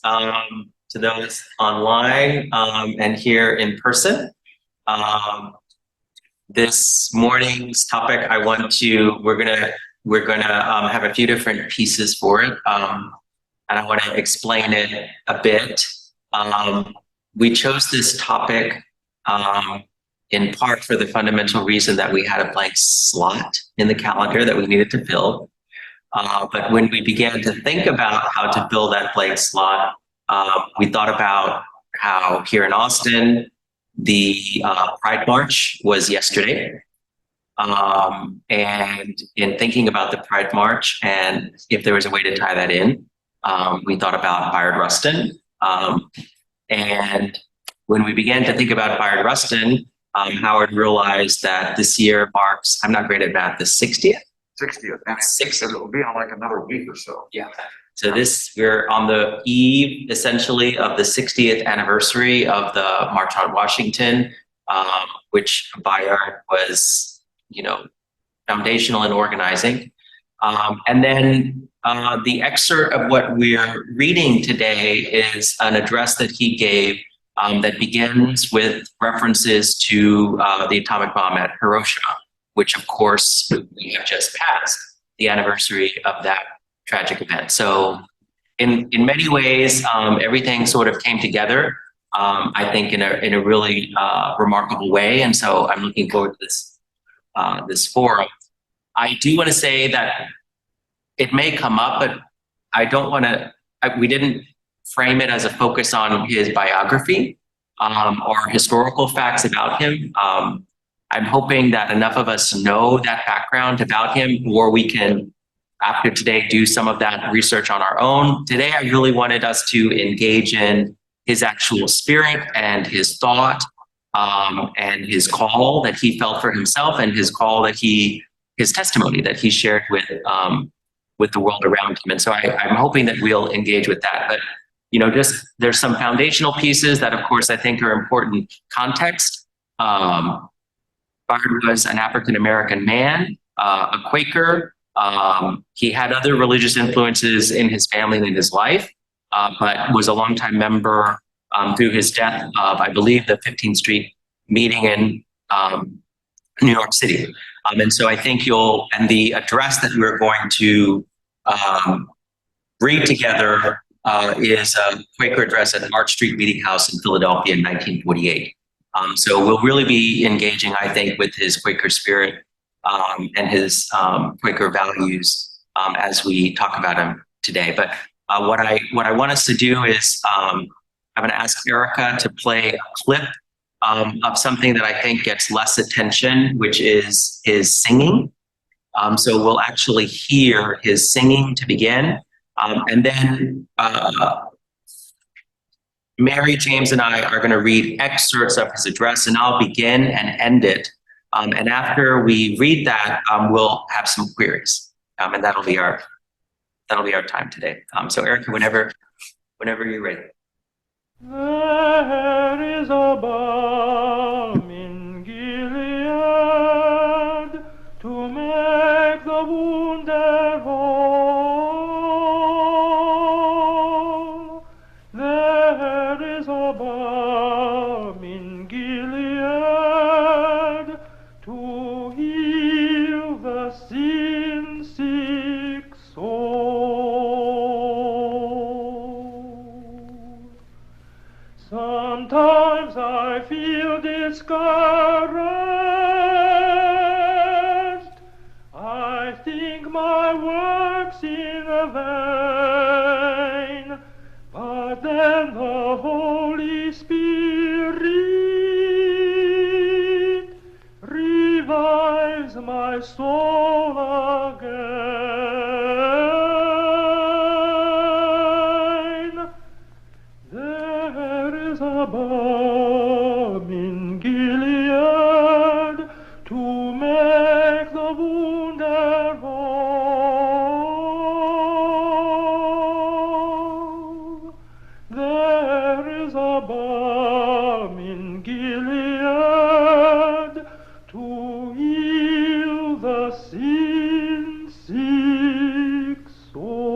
to those online and here in person. Um, this morning's topic, we're gonna have a few different pieces for it, and I want to explain it a bit. We chose this topic in part for the fundamental reason that we had a blank slot in the calendar that we needed to fill. But when we began to think about how to fill that blank slot, we thought about how here in Austin, the Pride March was yesterday. And in thinking about the Pride March and if there was a way to tie that in, we thought about Bayard Rustin. And when we began to think about Bayard Rustin, Howard realized that this year marks, I'm not great at math, the 60th? 60th. And 60th. It'll be on like another week or so. Yeah. So we're on the eve, essentially, of the 60th anniversary of the March on Washington, which Bayard was, foundational in organizing. And then the excerpt of what we're reading today is an address that he gave that begins with references to the atomic bomb at Hiroshima, which of course we have just passed the anniversary of that tragic event. So in many ways, everything sort of came together, I think in a really remarkable way. And so I'm looking forward to this forum. I do want to say that it may come up, but I don't want to, we didn't frame it as a focus on his biography or historical facts about him. I'm hoping that enough of us know that background about him, or we can, after today, do some of that research on our own. Today, I really wanted us to engage in his actual spirit and his thought and his call that he felt for himself, and his call that his testimony that he shared with the world around him. And so I'm hoping that we'll engage with that. But there's some foundational pieces that, of course, I think are important context. Bayard was an African-American man, a Quaker. He had other religious influences in his family and in his life, but was a longtime member through his death of, I believe, the 15th Street meeting in New York City. And so I think and the address that we're going to read together is a Quaker address at the Arch Street Meeting House in Philadelphia in 1948. So we'll really be engaging, I think, with his Quaker spirit and his Quaker values as we talk about him today. But what I want us to do is I'm going to ask Erica to play a clip of something that I think gets less attention, which is his singing. So we'll actually hear his singing to begin. And then Mary, James, and I are going to read excerpts of his address, and I'll begin and end it. And after we read that, we'll have some queries, and that'll be our time today. So Erica, whenever you're ready. There is a balm in Gilead to make the wounded whole. There is a balm in Gilead to heal the sin-sick soul. Sometimes I feel discouraged. I think my work's in vain. But then the Holy Spirit revives my soul again. There is a balm in Gilead to make the wounded whole. There is a balm in Gilead to heal the sin-sick soul.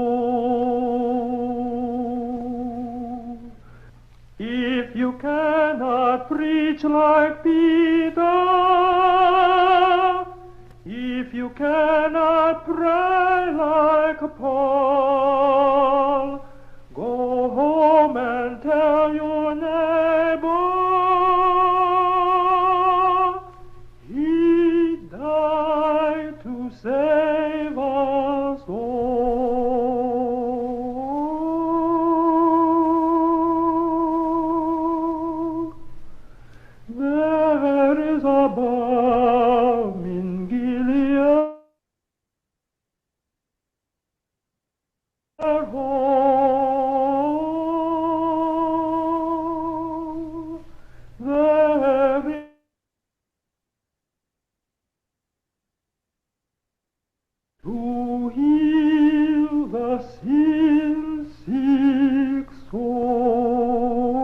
If you cannot preach like Peter, if you cannot pray like Paul, go home and tell your neighbor he died to save us all. There is a balm in Gilead. There to heal the sin-sick soul.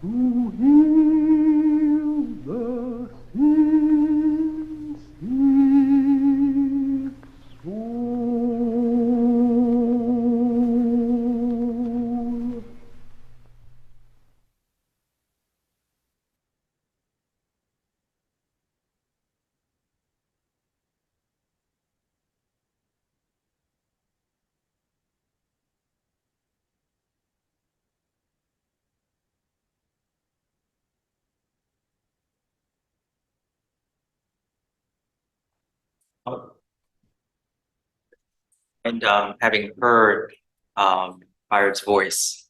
To heal the sin-sick soul. And having heard Bayard's voice,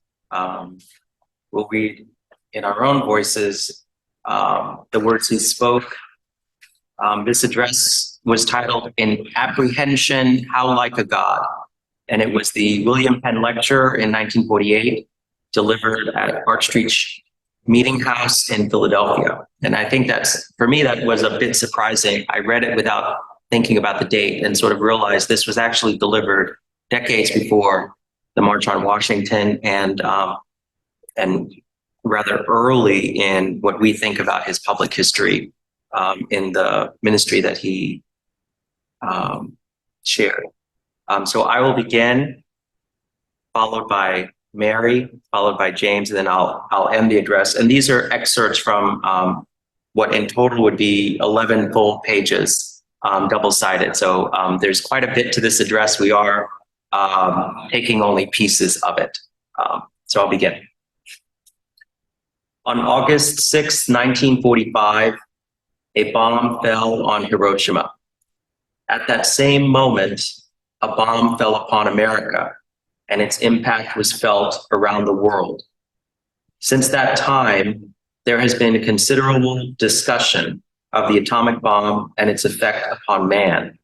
we'll read in our own voices the words he spoke. This address was titled "In Apprehension, How Like a God," and it was the William Penn Lecture in 1948, delivered at Arch Street Meeting House in Philadelphia. And I think for me, that was a bit surprising. I read it without thinking about the date and sort of realized this was actually delivered decades before the March on Washington and rather early in what we think about his public history in the ministry that he shared. So I will begin, followed by Mary, followed by James, and then I'll end the address. And these are excerpts from what in total would be 11 full pages, double-sided. So there's quite a bit to this address. We are taking only pieces of it. So I'll begin. On August 6, 1945, a bomb fell on Hiroshima. At that same moment, a bomb fell upon America, and its impact was felt around the world. Since that time, there has been considerable discussion of the atomic bomb and its effect upon man,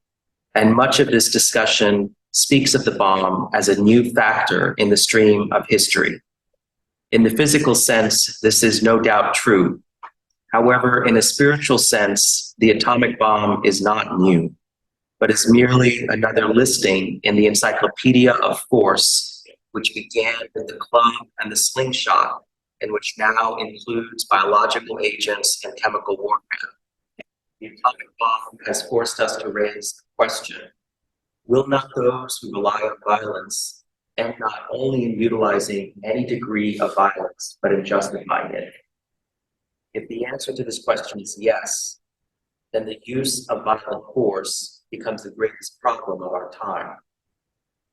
and much of this discussion speaks of the bomb as a new factor in the stream of history. In the physical sense, this is no doubt true. However, in a spiritual sense, the atomic bomb is not new, but is merely another listing in the encyclopedia of force, which began with the club and the slingshot, and which now includes biological agents and chemical warfare. The atomic bomb has forced us to raise the question: will not those who rely on violence end not only in utilizing any degree of violence, but in justifying it? If the answer to this question is yes, then the use of violent force becomes the greatest problem of our time.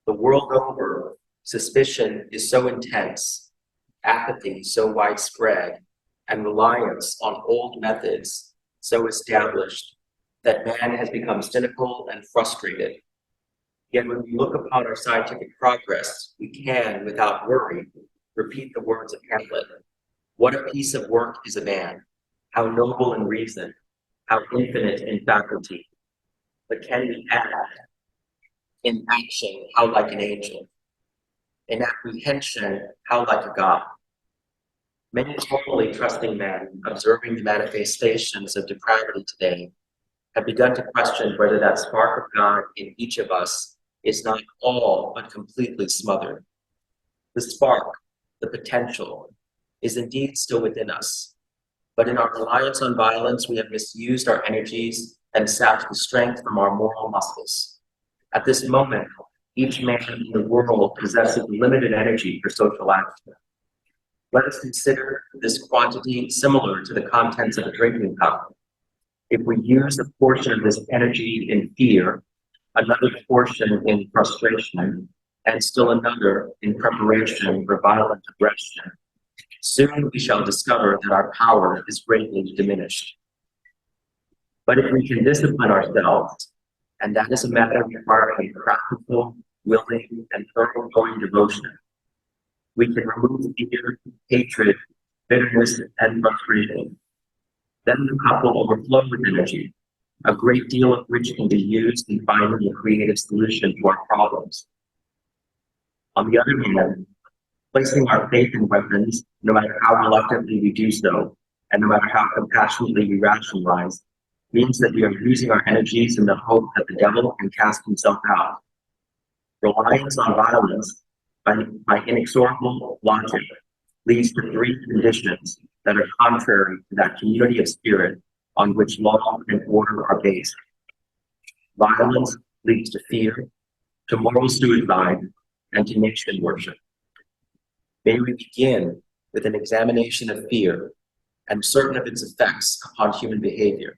The world over, suspicion is so intense, apathy so widespread, and reliance on old methods so established that man has become cynical and frustrated. Yet when we look upon our scientific progress, we can, without worry, repeat the words of Hamlet: "What a piece of work is a man, how noble in reason, how infinite in faculty. But can we add, in action, how like an angel, in apprehension, how like a God?" Many totally trusting men observing the manifestations of depravity today have begun to question whether that spark of God in each of us is not all but completely smothered. The spark, the potential, is indeed still within us, but in our reliance on violence, we have misused our energies and sapped the strength from our moral muscles. At this moment, each man in the world possesses limited energy for social action. Let us consider this quantity similar to the contents of a drinking cup. If we use a portion of this energy in fear, another portion in frustration, and still another in preparation for violent aggression, soon we shall discover that our power is greatly diminished. But if we can discipline ourselves, and that is a matter requiring practical, willing, and thoroughgoing devotion, we can remove fear, hatred, bitterness, and frustration. Then the cup will overflow with energy, a great deal of which can be used in finding a creative solution to our problems. On the other hand, placing our faith in weapons, no matter how reluctantly we do so, and no matter how compassionately we rationalize, means that we are using our energies in the hope that the devil can cast himself out. Reliance on violence, by inexorable logic, leads to three conditions that are contrary to that community of spirit on which law and order are based. Violence leads to fear, to moral suicide, and to nation worship. May we begin with an examination of fear and certain of its effects upon human behavior.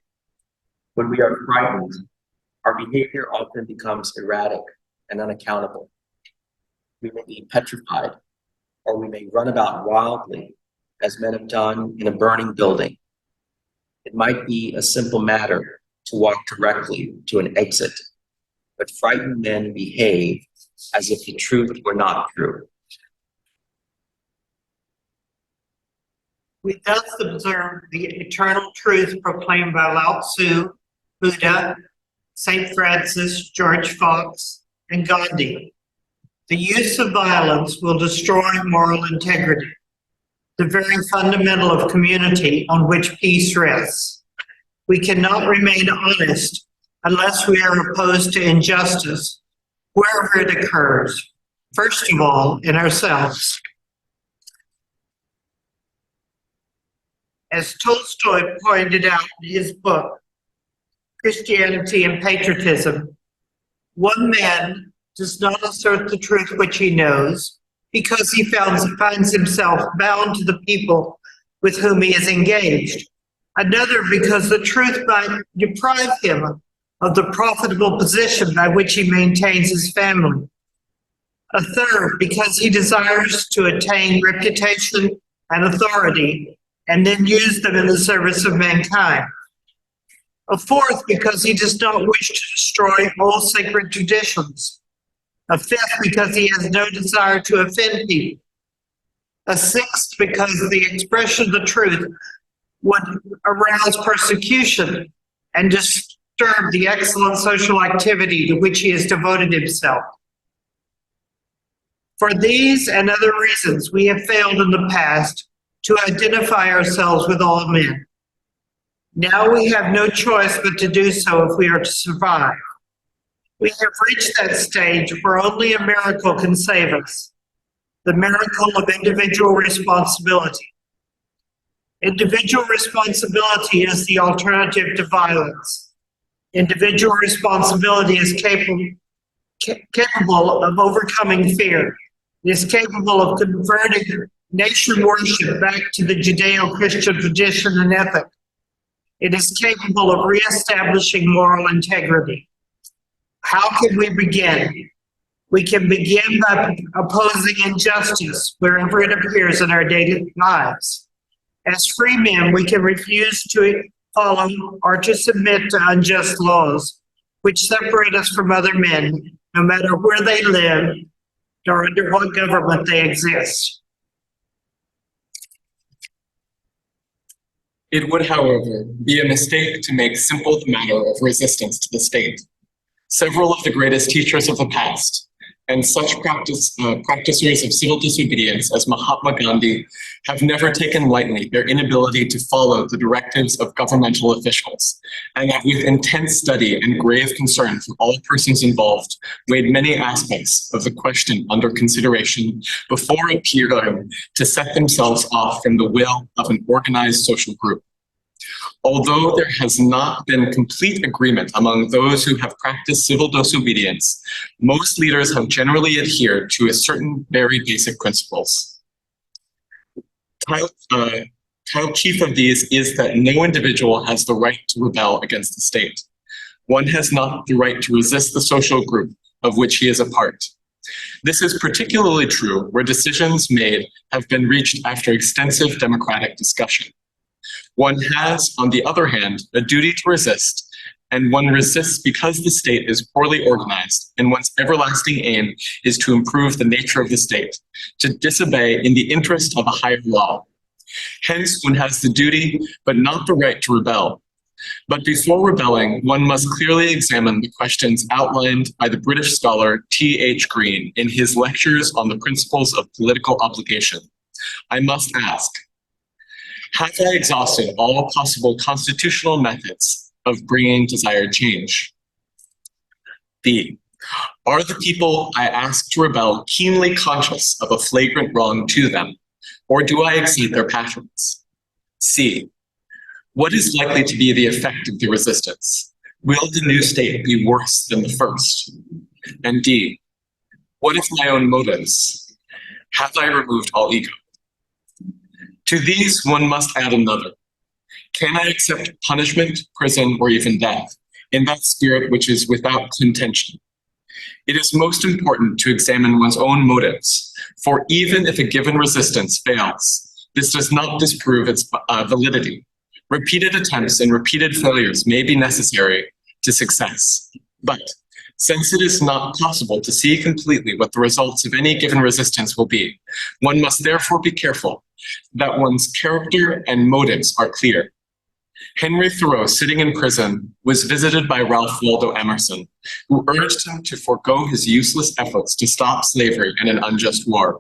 When we are frightened, our behavior often becomes erratic and unaccountable. We may be petrified, or we may run about wildly, as men have done in a burning building. It might be a simple matter to walk directly to an exit, but frightened men behave as if the truth were not true. We thus observe the eternal truth proclaimed by Lao Tzu, Buddha, St. Francis, George Fox, and Gandhi. The use of violence will destroy moral integrity, the very fundamental of community on which peace rests. We cannot remain honest unless we are opposed to injustice wherever it occurs, first of all in ourselves. As Tolstoy pointed out in his book, Christianity and Patriotism, one man does not assert the truth which he knows because he finds himself bound to the people with whom he is engaged. Another because the truth might deprive him of the profitable position by which he maintains his family. A third because he desires to attain reputation and authority and then use them in the service of mankind. A fourth because he does not wish to destroy all sacred traditions. A fifth because he has no desire to offend people. A sixth because the expression of the truth would arouse persecution and disturb the excellent social activity to which he has devoted himself. For these and other reasons, we have failed in the past to identify ourselves with all men. Now we have no choice but to do so if we are to survive. We have reached that stage where only a miracle can save us, the miracle of individual responsibility. Individual responsibility is the alternative to violence. Individual responsibility is capable of overcoming fear. It is capable of converting nation worship back to the Judeo-Christian tradition and ethic. It is capable of reestablishing moral integrity. How can we begin? We can begin by opposing injustice wherever it appears in our daily lives. As free men, we can refuse to follow or to submit to unjust laws which separate us from other men, no matter where they live or under what government they exist. It would, however, be a mistake to make simple the matter of resistance to the state. Several of the greatest teachers of the past, and such practicers of civil disobedience as Mahatma Gandhi, have never taken lightly their inability to follow the directives of governmental officials, and have with intense study and grave concern for all persons involved weighed many aspects of the question under consideration before appearing to set themselves off from the will of an organized social group. Although there has not been complete agreement among those who have practiced civil disobedience, most leaders have generally adhered to a certain very basic principles. Title chief of these is that no individual has the right to rebel against the state. One has not the right to resist the social group of which he is a part. This is particularly true where decisions made have been reached after extensive democratic discussion. One has, on the other hand, a duty to resist, and one resists because the state is poorly organized, and one's everlasting aim is to improve the nature of the state, to disobey in the interest of a higher law. Hence, one has the duty, but not the right to rebel. But before rebelling, one must clearly examine the questions outlined by the British scholar T.H. Green in his lectures on the principles of political obligation. I must ask, have I exhausted all possible constitutional methods of bringing desired change? B, are the people I ask to rebel keenly conscious of a flagrant wrong to them, or do I exceed their passions? C, what is likely to be the effect of the resistance? Will the new state be worse than the first? And D, what is my own motives? Have I removed all ego? To these, one must add another. Can I accept punishment, prison, or even death in that spirit which is without contention? It is most important to examine one's own motives, for even if a given resistance fails, this does not disprove its validity. Repeated attempts and repeated failures may be necessary to success, but since it is not possible to see completely what the results of any given resistance will be, one must therefore be careful that one's character and motives are clear. Henry Thoreau, sitting in prison, was visited by Ralph Waldo Emerson, who urged him to forego his useless efforts to stop slavery and an unjust war.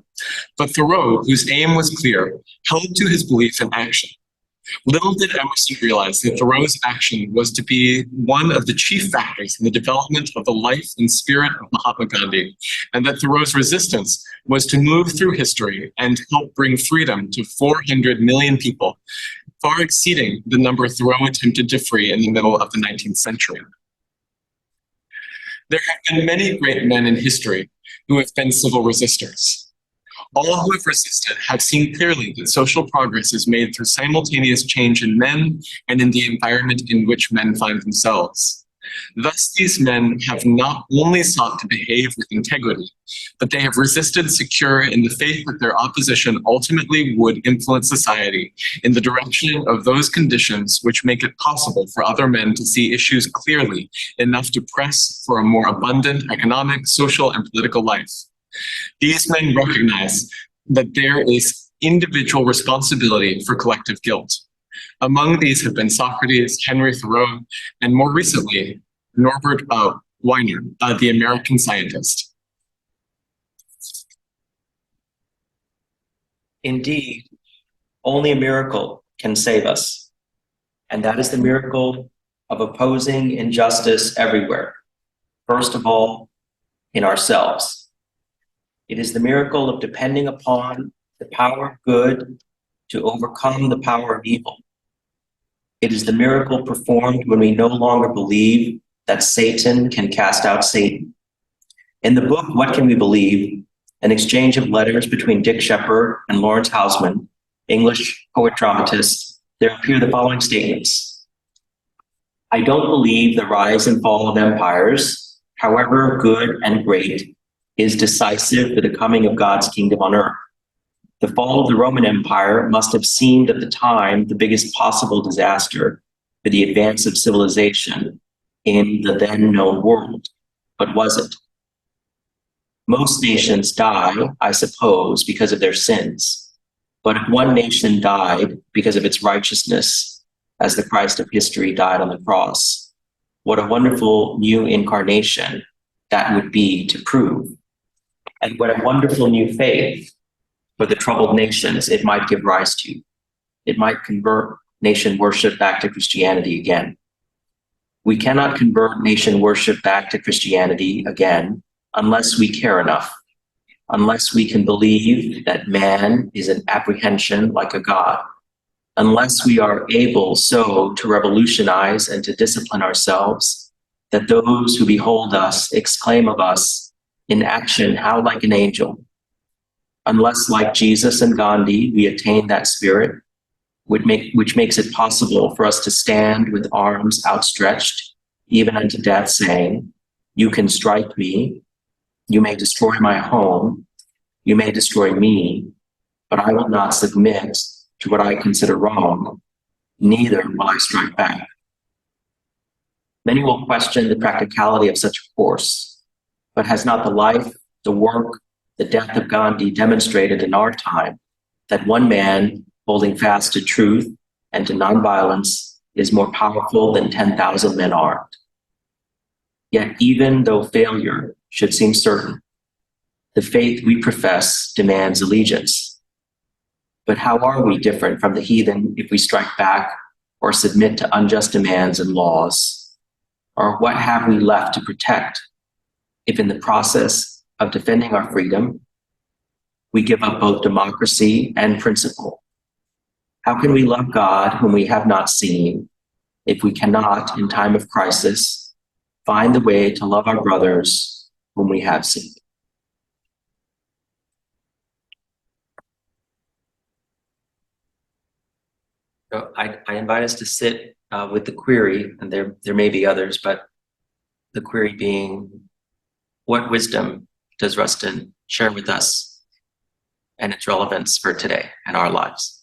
But Thoreau, whose aim was clear, held to his belief in action. Little did Emerson realize that Thoreau's action was to be one of the chief factors in the development of the life and spirit of Mahatma Gandhi, and that Thoreau's resistance was to move through history and help bring freedom to 400 million people, far exceeding the number Thoreau attempted to free in the middle of the 19th century. There have been many great men in history who have been civil resistors. All who have resisted have seen clearly that social progress is made through simultaneous change in men and in the environment in which men find themselves. Thus, these men have not only sought to behave with integrity, but they have resisted secure in the faith that their opposition ultimately would influence society in the direction of those conditions which make it possible for other men to see issues clearly enough to press for a more abundant economic, social, and political life. These men recognize that there is individual responsibility for collective guilt. Among these have been Socrates, Henry Thoreau, and more recently, Norbert Wiener, the American scientist. Indeed, only a miracle can save us, and that is the miracle of opposing injustice everywhere. First of all, in ourselves. It is the miracle of depending upon the power of good to overcome the power of evil. It is the miracle performed when we no longer believe that Satan can cast out Satan. In the book, What Can We Believe? An exchange of letters between Dick Sheppard and Lawrence Hausman, English poet-dramatist, there appear the following statements. I don't believe the rise and fall of empires, however good and great, is decisive for the coming of God's kingdom on earth. The fall of the Roman Empire must have seemed at the time the biggest possible disaster for the advance of civilization in the then known world. But was it? Most nations die, I suppose, because of their sins. But if one nation died because of its righteousness, as the Christ of history died on the cross, what a wonderful new incarnation that would be to prove. And what a wonderful new faith for the troubled nations it might give rise to. It might convert nation worship back to Christianity again. We cannot convert nation worship back to Christianity again unless we care enough, unless we can believe that man is an apprehension like a God, unless we are able so to revolutionize and to discipline ourselves that those who behold us exclaim of us in action, how like an angel. Unless, like Jesus and Gandhi, we attain that spirit, which makes it possible for us to stand with arms outstretched, even unto death, saying, you can strike me, you may destroy my home, you may destroy me, but I will not submit to what I consider wrong, neither will I strike back. Many will question the practicality of such a course, but has not the life, the work, the death of Gandhi demonstrated in our time that one man holding fast to truth and to nonviolence is more powerful than 10,000 men armed? Yet even though failure should seem certain, the faith we profess demands allegiance. But how are we different from the heathen if we strike back or submit to unjust demands and laws? Or what have we left to protect if in the process of defending our freedom, we give up both democracy and principle? How can we love God whom we have not seen if we cannot, in time of crisis, find the way to love our brothers whom we have seen? So I invite us to sit with the query, and there may be others, but the query being, what wisdom does Rustin share with us and its relevance for today and our lives?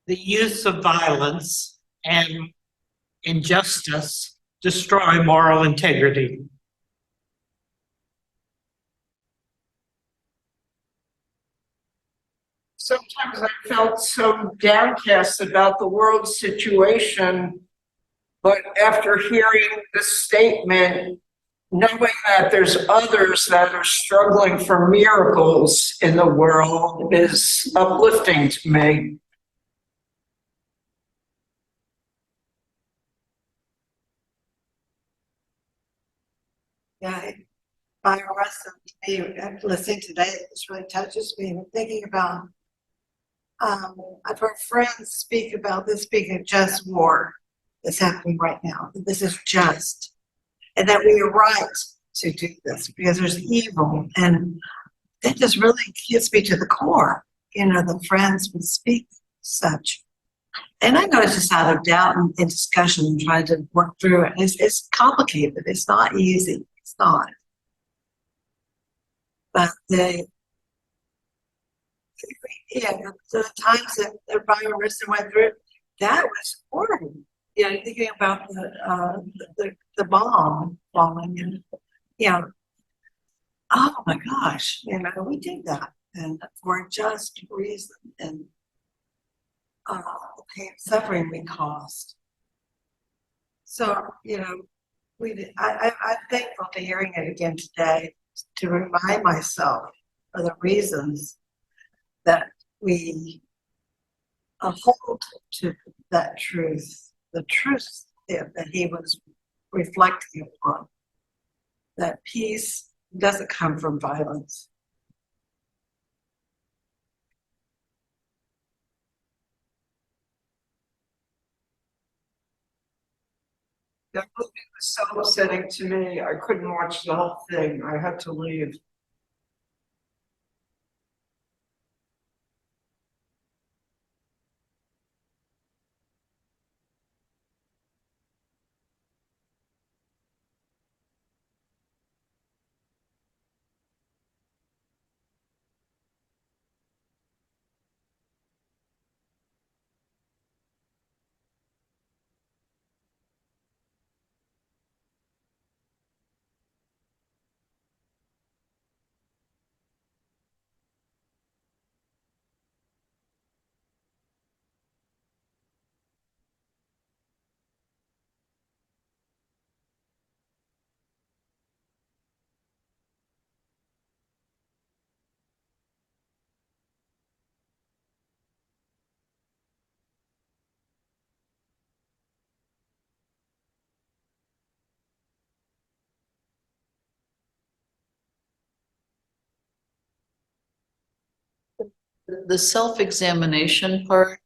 the use of violence and injustice destroy moral integrity. Sometimes I felt so downcast about the world situation, but after hearing this statement, knowing that there's others that are struggling for miracles in the world is uplifting to me. Yeah, by Rustin, listening today, this really touches me. I'm thinking about, I've heard friends speak about this being a just war that's happening right now. That this is just, and that we are right to do this because there's evil, and that just really hits me to the core. You know, the friends would speak such. And I know it's just out of doubt and discussion and trying to work through it. It's complicated. It's not easy. It's not. But the times that Bayard Rustin went through, that was horrible. You know, thinking about the bomb falling, and you know, oh my gosh, you know, we did that, and for a just reason, and the pain and suffering we caused. So, you know, I'm thankful to hearing it again today to remind myself of the reasons that we hold to that truth, the truth that he was reflecting upon, that peace doesn't come from violence. That movie was so upsetting to me. I couldn't watch the whole thing. I had to leave. The self-examination part,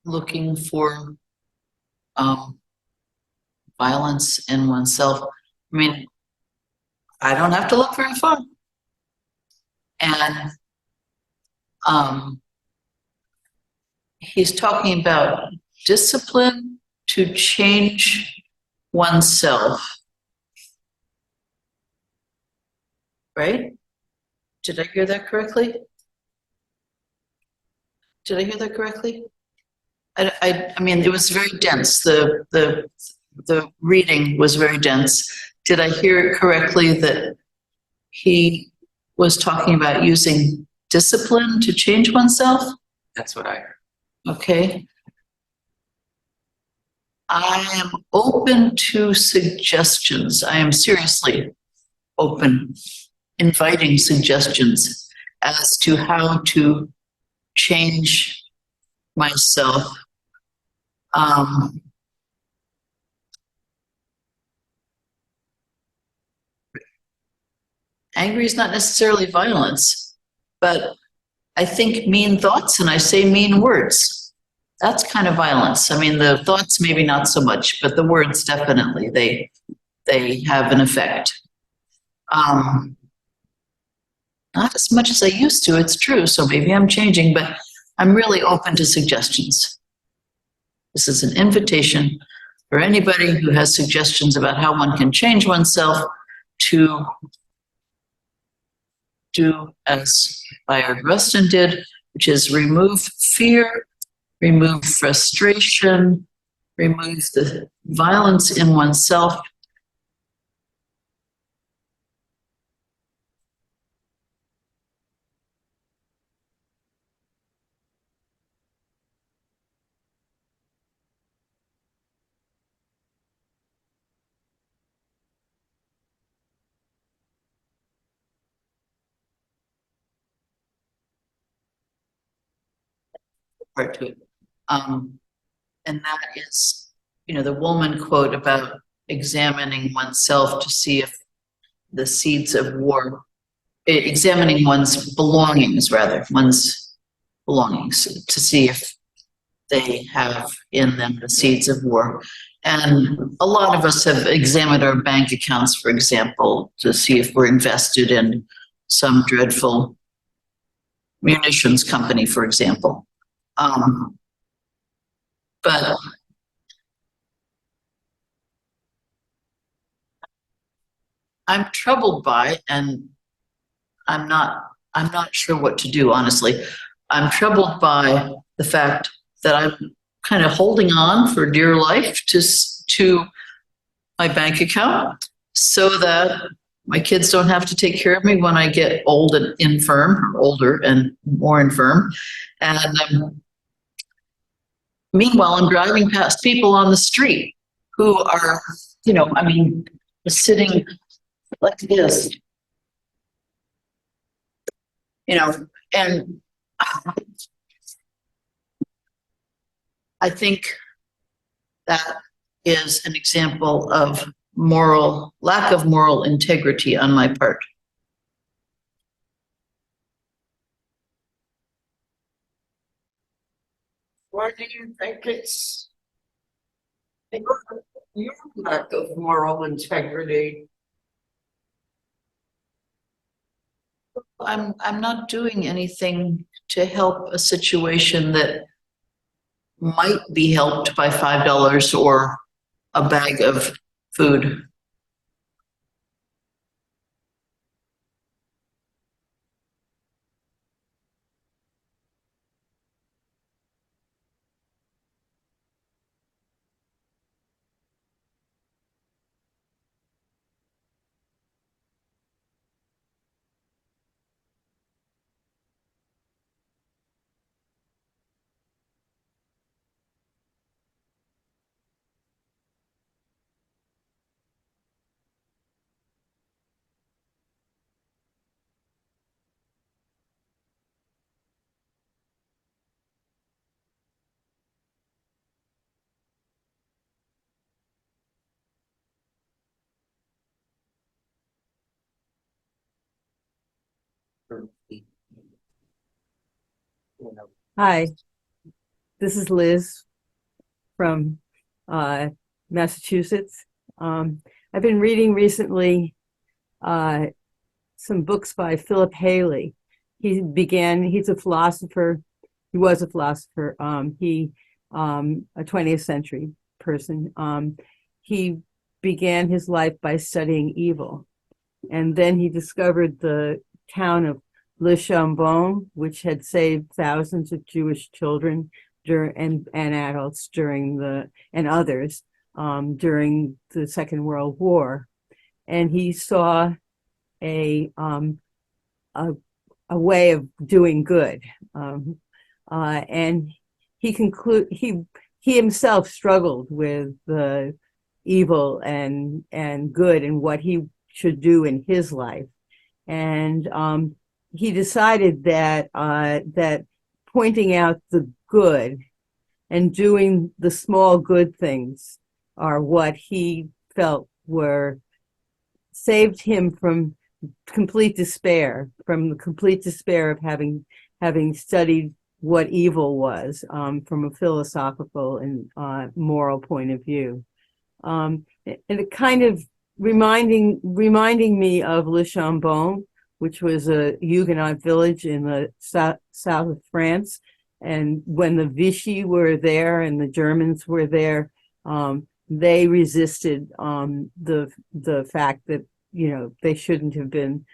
looking for violence in oneself. I mean, I don't have to look very far. And he's talking about discipline to change oneself. Right? Did I hear that correctly? Did I hear that correctly? I mean, it was very dense. The reading was very dense. Did I hear it correctly that he was talking about using discipline to change oneself? That's what I heard. Okay. I am open to suggestions. I am seriously open, inviting suggestions as to how to change myself. Angry is not necessarily violence, but I think mean thoughts and I say mean words. That's kind of violence. I mean, the thoughts maybe not so much, but the words definitely, they have an effect. Not as much as I used to, it's true, so maybe I'm changing, but I'm really open to suggestions. This is an invitation for anybody who has suggestions about how one can change oneself to do as Bayard Rustin did, which is remove fear remove frustration, remove the violence in oneself. Part to it. And that is, the woman quote about examining oneself to see if the seeds of war, examining one's belongings, to see if they have in them the seeds of war. And a lot of us have examined our bank accounts, for example, to see if we're invested in some dreadful munitions company, for example. But I'm troubled by, and I'm not sure what to do, honestly. I'm troubled by the fact that I'm kind of holding on for dear life to my bank account so that my kids don't have to take care of me when I get old and infirm, or older and more infirm. And meanwhile, I'm driving past people on the street who are, sitting like this, and I think that is an example of lack of moral integrity on my part. Why do you think it's your lack of moral integrity? I'm not doing anything to help a situation that might be helped by $5 or a bag of food. Hi, this is Liz from Massachusetts. I've been reading recently some books by Philip Haley. He's a philosopher. He was a philosopher. A 20th century person. He began his life by studying evil. And then he discovered the town of Le Chambon, which had saved thousands of Jewish children and adults and others during the Second World War. And he saw a way of doing good. And he himself struggled with the evil and good and what he should do in his life. And he decided that pointing out the good and doing the small good things are what he felt saved him from complete despair, of having studied what evil was from a philosophical and moral point of view. And it kind of reminding me of Le Chambon, which was a Huguenot village in the south of France. And when the Vichy were there and the Germans were there, they resisted the fact that, they shouldn't have been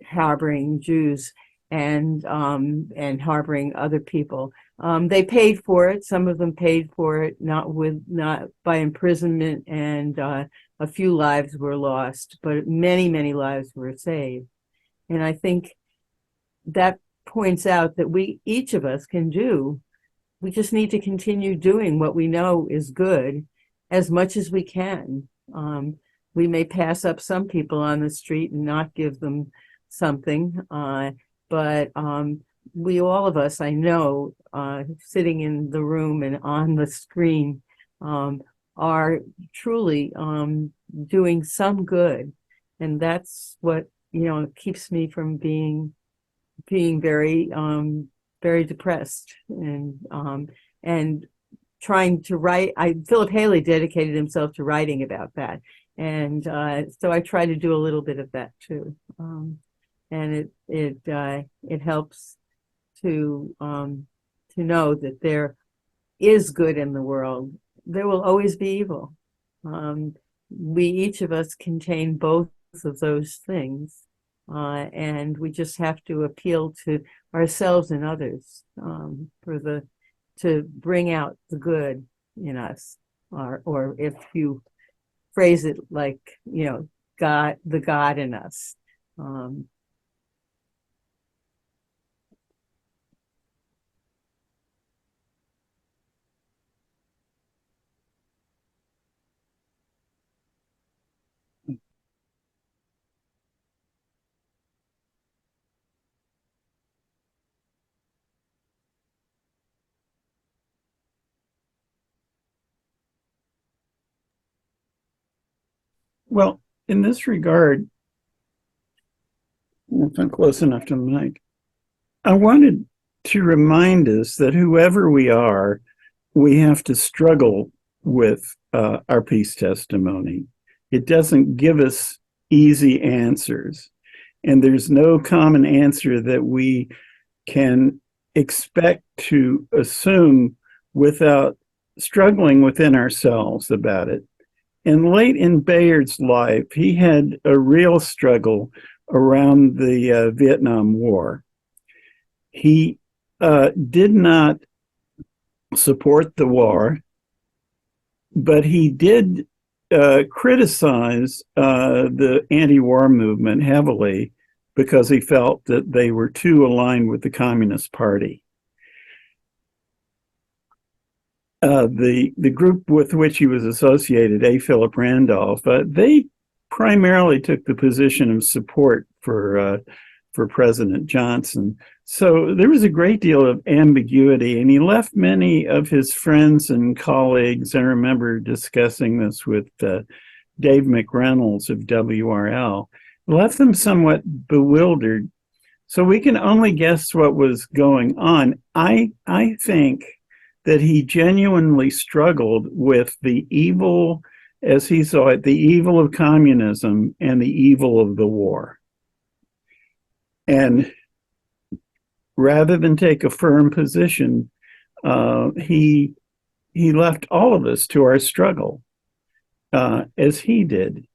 harboring Jews. and harboring other people. They paid for it. Some of them paid for it, not by imprisonment, and a few lives were lost, but many lives were saved. And I think that points out that each of us can do. We just need to continue doing what we know is good as much as we can. We may pass up some people on the street and not give them something, but we, all of us, I know, sitting in the room and on the screen, are truly doing some good. And that's what, keeps me from being very, very depressed and trying to write. Philip Haley dedicated himself to writing about that. And so I try to do a little bit of that too. And it helps to know that there is good in the world. There will always be evil. We, each of us, contain both of those things. And we just have to appeal to ourselves and others to bring out the good in us, or if you phrase it like, God, the God in us. Well, in this regard, if I'm close enough to the mic, I wanted to remind us that whoever we are, we have to struggle with our peace testimony. It doesn't give us easy answers, and there's no common answer that we can expect to assume without struggling within ourselves about it. And late in Bayard's life, he had a real struggle around the Vietnam War. He did not support the war, but he did criticize the anti-war movement heavily because he felt that they were too aligned with the Communist Party. The group with which he was associated, A. Philip Randolph, they primarily took the position of support for President Johnson. So there was a great deal of ambiguity, and he left many of his friends and colleagues. I remember discussing this with Dave McReynolds of WRL, left them somewhat bewildered. So we can only guess what was going on. I think that he genuinely struggled with the evil, as he saw it, the evil of communism and the evil of the war. And rather than take a firm position, he left all of us to our struggle, as he did.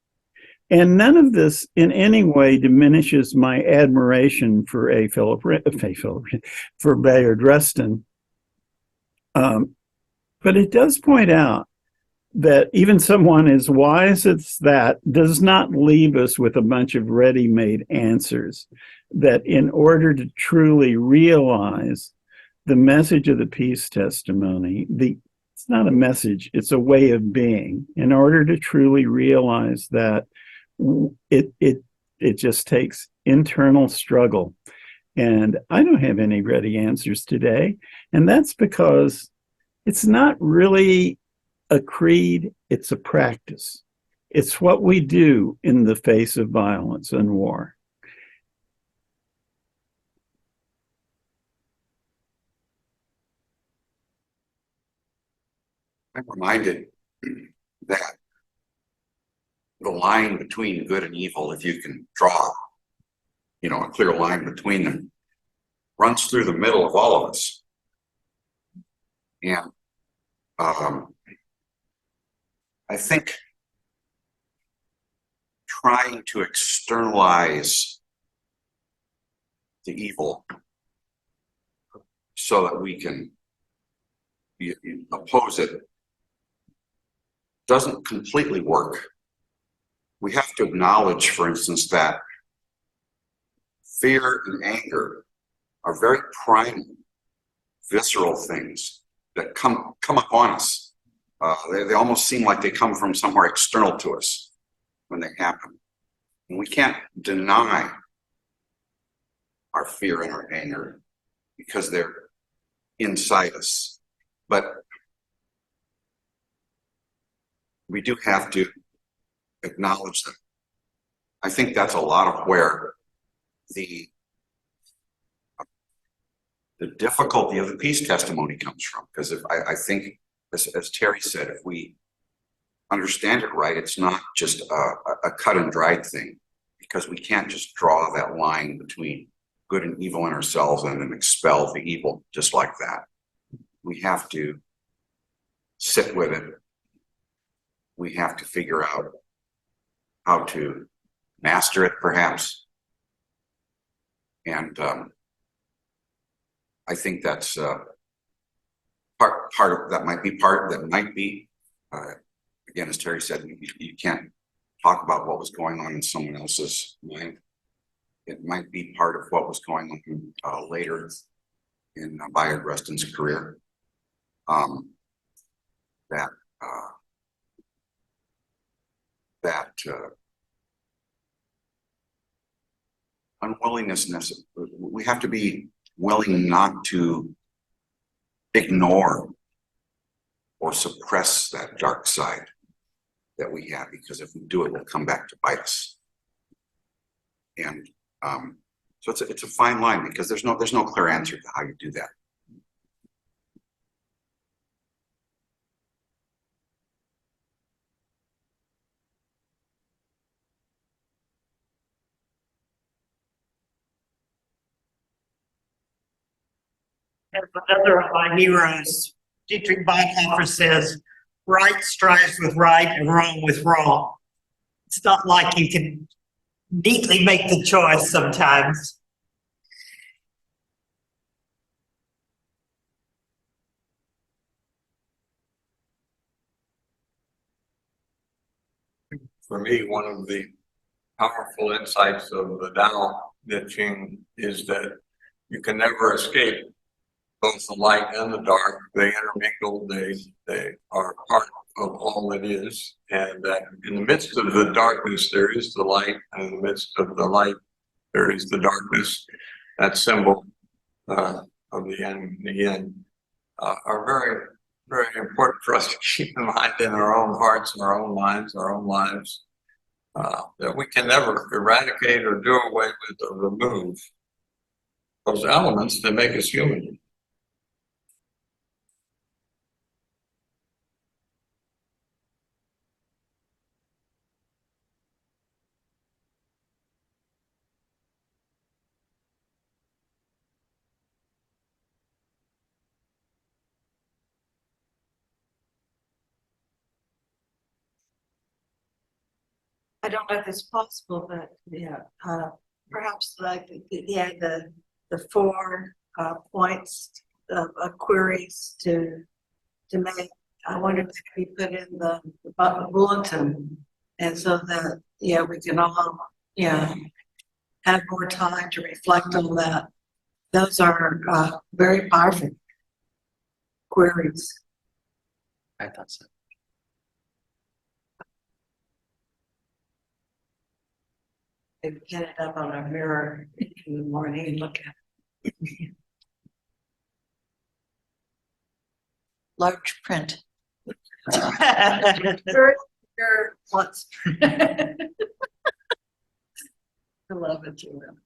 And none of this in any way diminishes my admiration for for Bayard Rustin. But it does point out that even someone as wise as that does not leave us with a bunch of ready-made answers, that in order to truly realize the message of the peace testimony, it's not a message, it's a way of being. In order to truly realize that, it just takes internal struggle. And I don't have any ready answers today. And that's because it's not really a creed, it's a practice. It's what we do in the face of violence and war. I'm reminded that the line between good and evil, if you can draw, a clear line between them, runs through the middle of all of us. And I think trying to externalize the evil so that we can oppose it doesn't completely work. We have to acknowledge, for instance, that fear and anger are very primal, visceral things that come upon us. They almost seem like they come from somewhere external to us when they happen. And we can't deny our fear and our anger because they're inside us. But we do have to acknowledge them. I think that's a lot of where the difficulty of the peace testimony comes from. Because if I think, as Terry said, if we understand it right, it's not just a cut and dried thing, because we can't just draw that line between good and evil in ourselves and then expel the evil just like that. We have to sit with it. We have to figure out how to master it, perhaps. And I think that's part of that might be again, as Terry said, you can't talk about what was going on in someone else's mind. It might be part of what was going on later in Bayard Rustin's career. That unwillingness, we have to be willing not to ignore or suppress that dark side that we have, because if we do, it will come back to bite us. And so it's a fine line, because there's no clear answer to how you do that. As another of my heroes, Dietrich Bonhoeffer says, right strives with right and wrong with wrong. It's not like you can neatly make the choice sometimes. For me, one of the powerful insights of the Tao Te Ching is that you can never escape both the light and the dark. They intermingle, they are part of all it is, and that in the midst of the darkness there is the light, and in the midst of the light there is the darkness. That symbol of the end are very, very important for us to keep in mind in our own hearts, our own minds, our own lives, that we can never eradicate or do away with or remove those elements that make us human. I don't know if it's possible, but yeah, perhaps like the four points of queries to make. I wonder if it could be put in the bulletin, and so that we can all have more time to reflect on that. Those are very powerful queries. I thought so. Maybe get it up on a mirror in the morning and look at it. Large print. Sure, once. I love it, you will.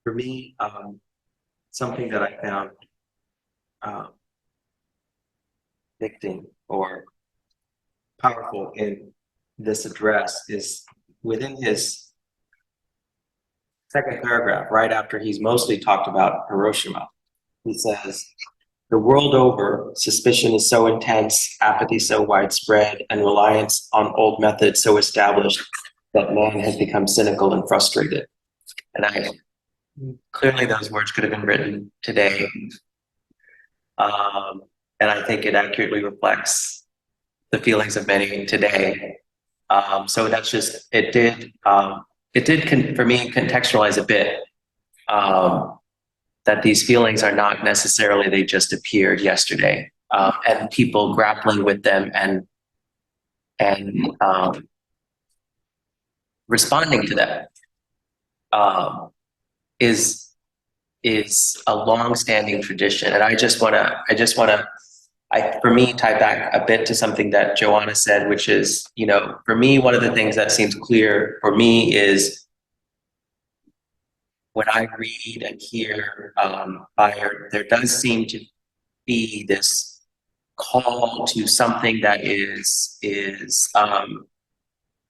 For me, something that I found convicting or powerful in this address is within his second paragraph, right after he's mostly talked about Hiroshima. He says, "The world over, suspicion is so intense, apathy so widespread, and reliance on old methods so established that man has become cynical and frustrated." And clearly those words could have been written today. And I think it accurately reflects the feelings of many today. So that's just, it did for me contextualize a bit, that these feelings are not necessarily, they just appeared yesterday, and people grappling with them and responding to them, is a long-standing tradition. And I just want to, for me, tie back a bit to something that Joanna said, which is, you know, for me, one of the things that seems clear for me is when I read and hear Bayard, there does seem to be this call to something that is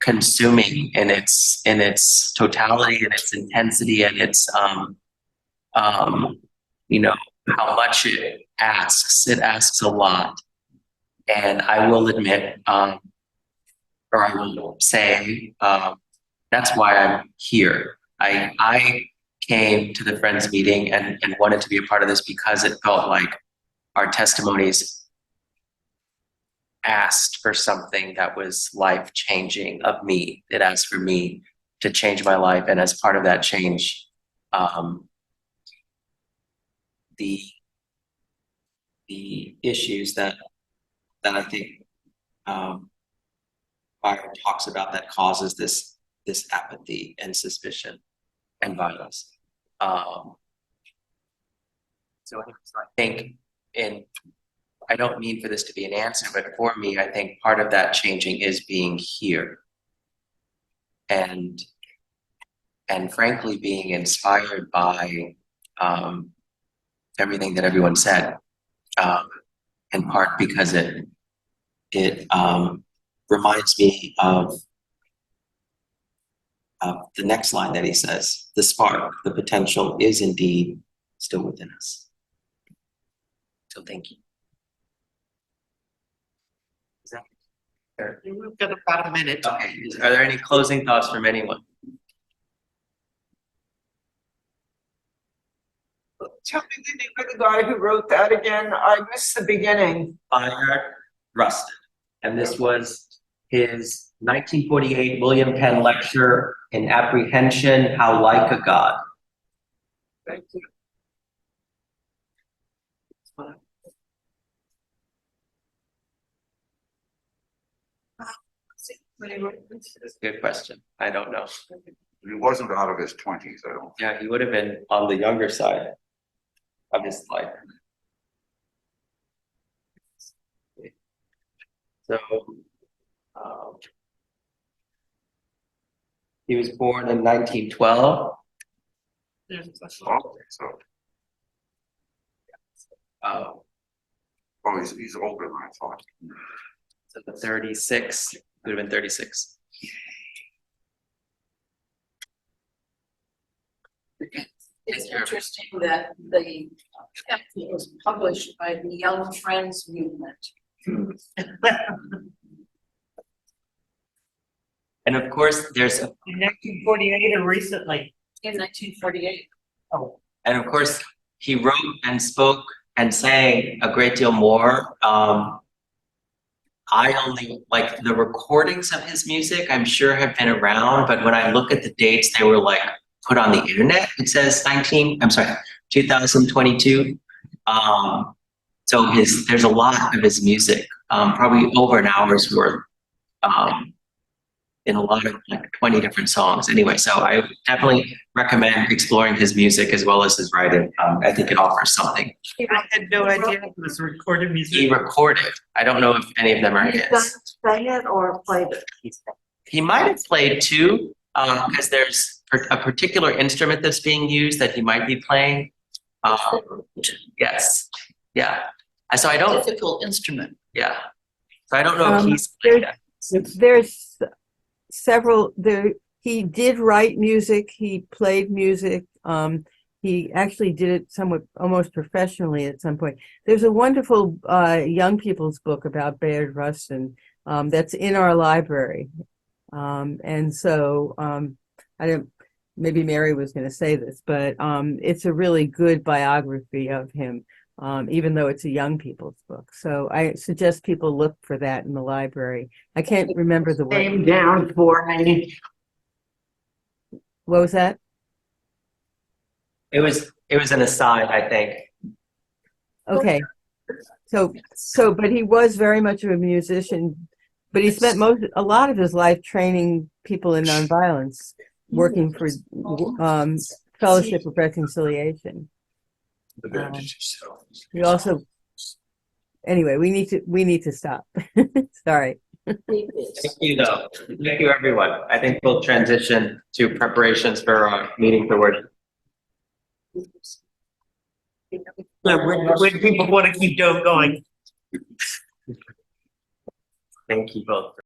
consuming in its totality and its intensity and its you know, how much it asks a lot. And I will admit, or I will say, that's why I'm here. I came to the Friends meeting and wanted to be a part of this because it felt like our testimonies asked for something that was life-changing of me. It asked for me to change my life, and as part of that change, the issues that I think Bayard talks about that causes this apathy and suspicion and violence. So I think, I don't mean for this to be an answer, but for me, I think part of that changing is being here. And frankly, being inspired by everything that everyone said, in part because it reminds me of the next line that he says, "The spark, the potential is indeed still within us." So thank you. Is that fair? We've got about a minute. Okay. Are there any closing thoughts from anyone? Tell me the name of the guy who wrote that again. I missed the beginning. Bayard, Rustin. And this was his 1948 William Penn lecture in Apprehension, How Like a God. Thank you. That's a good question. I don't know. He wasn't out of his 20s, I don't. Yeah, he would have been on the younger side of his life. So, he was born in 1912. So, Oh, he's older than I thought. so the 36, would have been 36. It's interesting that the pamphlet was published by the Young Friends Movement. And of course, there's, In 1948 or recently? In 1948. Oh. and of course, he wrote and spoke and sang a great deal more. I only, like, the recordings of his music, I'm sure have been around, but when I look at the dates, they were like put on the internet. It says 2022. So there's a lot of his music, probably over an hour's worth, in a lot of like 20 different songs. Anyway, so I definitely recommend exploring his music as well as his writing. I think it offers something. I had no idea it was recorded music. He recorded. I don't know if any of them are He's his. sang it or played it. He might have played two, because there's a particular instrument that's being used that he might be playing. Yes, yeah. So I don't, Difficult instrument. yeah. So I don't know if he's there's- like There's several there. He did write music. He played music. He actually did it somewhat almost professionally at some point. There's a wonderful young people's book about Bayard Rustin that's in our library. And so I don't. Maybe Mary was going to say this, but it's a really good biography of him. Even though it's a young people's book. So I suggest people look for that in the library. I can't remember the word. Name down for me. What was that? it was an aside, I think. Okay. But he was very much of a musician, but he spent a lot of his life training people in nonviolence, working for Fellowship of Reconciliation. We also, anyway, we need to stop. Sorry. Thank you, though. Thank you, everyone. I think we'll transition to preparations for our meeting for work. When people want to keep going. Thank you both.